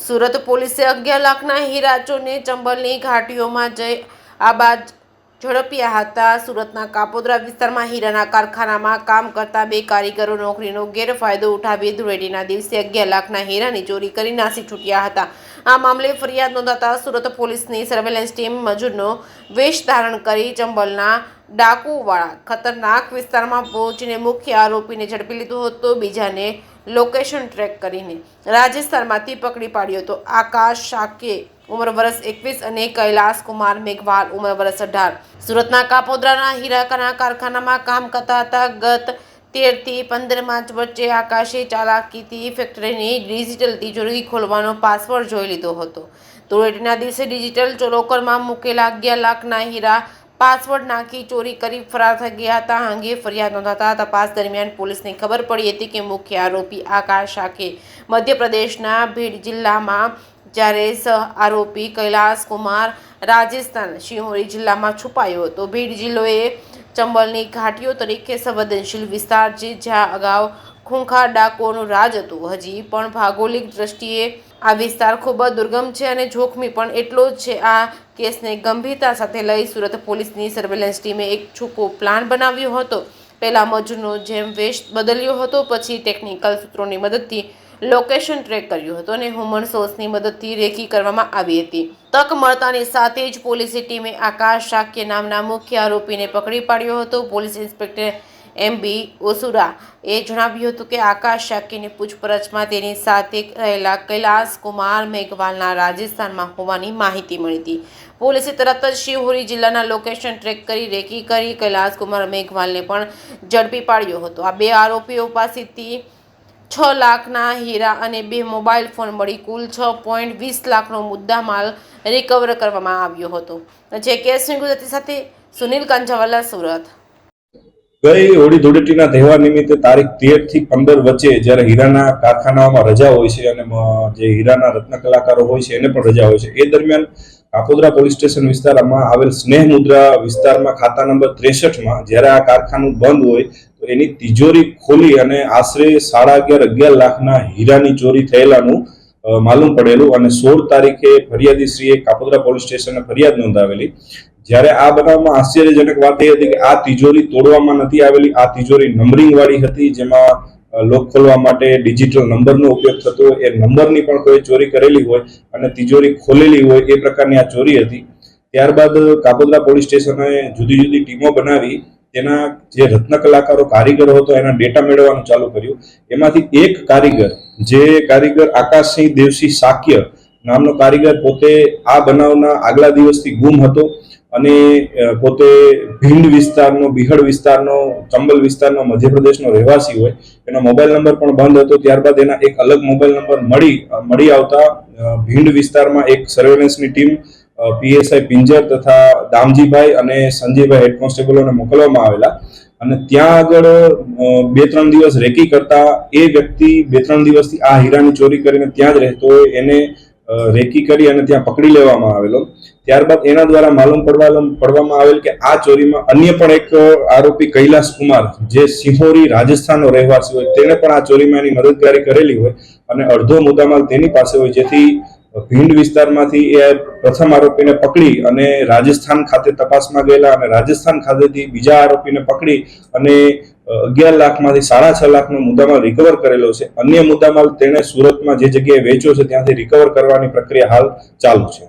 સુરત પોલીસે 11 લાખના હીરા ચોરને ચંબલની ઘાટીઓમાં જઈ આબાદ ઝડપ્યા હતા। સુરતના કાપોદ્રા વિસ્તારમાં હીરાના કારખાનામાં કામ કરતા બે કારીગરો નોકરીનો ગેરફાયદો ઉઠાવી ધૂળેટીના દિવસે 11 લાખના હીરાની ચોરી કરી નાસી છૂટ્યા હતા। આ મામલે ફરિયાદ નોંધાતા સુરત પોલીસની સર્વેલન્સ ટીમ મજૂરનો વેશ ધારણ કરી ચંબલના ડાકુવાળા ખતરનાક વિસ્તારમાં પહોંચીને મુખ્ય આરોપીને ઝડપી લીધો હતો। બીજાને લોકેશન ટ્રેક કરીને રાજસ્થાનમાંથી પકડી પાડ્યો હતો। આકાશ શાકે ઉંમર વર્ષ 21 અને કૈલાસ કુમાર મેઘવાલ ઉંમર વર્ષ 18 સુરતના કાપોદ્રાના હીરાના કારખાનામાં કામ કરતા હતા। ગત 13 થી 15 માર્ચ વચ્ચે આકાશે ચાલાકીથી ફેક્ટરીની ડિજિટલ તિજોરી ખોલવાનો પાસવર્ડ જોઈ લીધો હતો। ધૂળેટીના દિવસે ડિજિટલ લોકરમાં મૂકેલા 11 લાખના હીરા પાસવર્ડ નાખી ચોરી કરી ફરાર થઈ ગયા હતા। આ અંગે ફરિયાદ નોંધાતા તપાસ દરમિયાન પોલીસને ખબર પડી હતી કે મુખ્ય આરોપી આકાશ શાકે મધ્યપ્રદેશના ભીડ જિલ્લામાં જ્યારે સહ આરોપી કૈલાસ કુમાર રાજસ્થાન સિહોરી જિલ્લામાં છુપાયો હતો। ભીડ જિલ્લો એ ચંબલની ઘાટીઓ તરીકે સંવેદનશીલ વિસ્તાર છે જ્યાં અગાઉ ખૂંખાર ડાકુઓનું રાજ હતું। હજી પણ ભૌગોલિક દ્રષ્ટિએ આ વિસ્તાર ખૂબ જ દુર્ગમ છે અને જોખમી પણ એટલો જ છે। આ કેસને ગંભીરતા સાથે લઈ સુરત પોલીસની સર્વેલન્સ ટીમે એક છૂપો પ્લાન બનાવ્યો હતો। પહેલા મજૂરનો જેમ વેશ બદલ્યો હતો, પછી ટેકનિકલ સૂત્રોની મદદથી લોકેશન ટ્રેક કર્યું હતું અને હ્યુમન સોર્સની મદદથી રેકી કરવામાં આવી હતી। તક મળતાની સાથે જ પોલીસની ટીમે આકાશ શાક્ય નામના મુખ્ય આરોપીને પકડી પાડ્યો હતો। પોલીસ ઇન્સ્પેક્ટર એમબી ઓસુરા એ જણાવ્યું હતું કે આકાશ શાક્યની પૂછપરછમાં તેની સાથે રહેલા કૈલાસ કુમાર મેઘવાલના રાજસ્થાનમાં હોવાની માહિતી મળી હતી। પોલીસે તરત જ શિવહોરી જિલ્લાના લોકેશન ટ્રેક કરી રેકી કરી કૈલાસ કુમાર મેઘવાલને પણ ઝડપી પાડ્યો હતો। આ બે આરોપીઓ પાસેથી 6 લાખના હીરા અને 2 મોબાઈલ ફોન મળી કુલ 6.20 લાખનો મુદ્દામાલ રિકવર કરવામાં આવ્યો હતો। જે કેસની ગુજરાતી સાથે સુનિલ કાંજાવાલા, સુરત। ગઈ હોળી ધૂળેટીના તહેવાર નિમિત્તે તારીખ 13 થી 15 વચ્ચે જ્યારે હીરાના કારખાનાઓમાં રજા હોય છે અને જે હીરાના રત્ન કલાકારો હોય છે એને પણ રજા હોય છે, એ દરમિયાન કાપોદ્રા પોલીસ સ્ટેશન વિસ્તારમાં આવેલ સ્નેહ મુદ્રા વિસ્તારમાં ખાતા નંબર 63માં જ્યારે આ કારખાનું બંધ હોય તો એની તિજોરી ખોલી અને આશરે 11.5 લાખના હીરાની ચોરી થયેલાનું માલુમ પડેલું અને 16 તારીખે ફરિયાદીશ્રીએ કાપોદ્રા પોલીસ સ્ટેશને ફરિયાદ નોંધાવેલી। જ્યારે આ બનાવમાં આશ્ચર્યજનક વાત એ હતી કે આ તિજોરી તોડવામાં નથી આવેલી, આ તિજોરી નંબરિંગ વાળી હતી જેમાં લોક ખોલવા માટે ડિજિટલ નંબરનો ઉપયોગ થતો હોય, એ નંબરની પણ કોઈ ચોરી કરેલી હોય અને તિજોરી ખોલેલી હોય એ પ્રકારની આ ચોરી હતી। ત્યારબાદ કાપોદ્રા પોલીસ સ્ટેશને જુદી જુદી ટીમો બનાવી તેના જે રત્ન કલાકારો કારીગરો હતો એના ડેટા મેળવવાનું ચાલુ કર્યું। એમાંથી એક કારીગર, જે કારીગર આકાશસિંહ દેવસિંહ શાક્ય નામનો કારીગર પોતે આ બનાવના આગલા દિવસથી ગુમ હતો અને પોતે ભીંડ વિસ્તારનો, બિહડ વિસ્તારનો, ચંબલ વિસ્તારનો મધ્યપ્રદેશનો રહેવાસી હોય, એનો મોબાઈલ નંબર પણ બંધ હતો। ત્યારબાદ એના એક અલગ મોબાઈલ નંબર મળી આવતા ભીંડ વિસ્તારમાં એક સર્વેલન્સની ટીમ પીએસઆઈ પિંજર તથા દામજીભાઈ અને સંજયભાઈ હેડ કોન્સ્ટેબલોને મોકલવામાં આવેલા અને ત્યાં આગળ 2-3 દિવસ રેકી કરતા એ વ્યક્તિ 2-3 દિવસથી આ હીરાની ચોરી કરીને ત્યાં જ રહેતો હોય એને રેકી કરી અને ત્યાં પકડી લેવામાં આવેલો। ત્યારબાદ એના દ્વારા માલુમ પડવામાં આવેલ કે આ ચોરીમાં અન્ય પણ એક આરોપી કૈલાસ કુમાર જે સિહોરી રાજસ્થાનનો રહેવાસી હોય તેને પણ આ ચોરીમાં એની મદદગારી કરેલી હોય અને અડધો મુદ્દામાલ તેની પાસે હોય, જેથી ભીંડ વિસ્તારમાંથી એ પ્રથમ આરોપીને પકડી અને રાજસ્થાન ખાતે તપાસમાં ગયેલા અને રાજસ્થાન ખાતેથી બીજા આરોપીને પકડી અને 11 લાખમાંથી 6.5 લાખનો મુદ્દામાલ રિકવર કરેલો છે। અન્ય મુદ્દામાલ તેણે સુરતમાં જે જગ્યાએ વેચ્યો છે ત્યાંથી રિકવર કરવાની પ્રક્રિયા હાલ ચાલુ છે।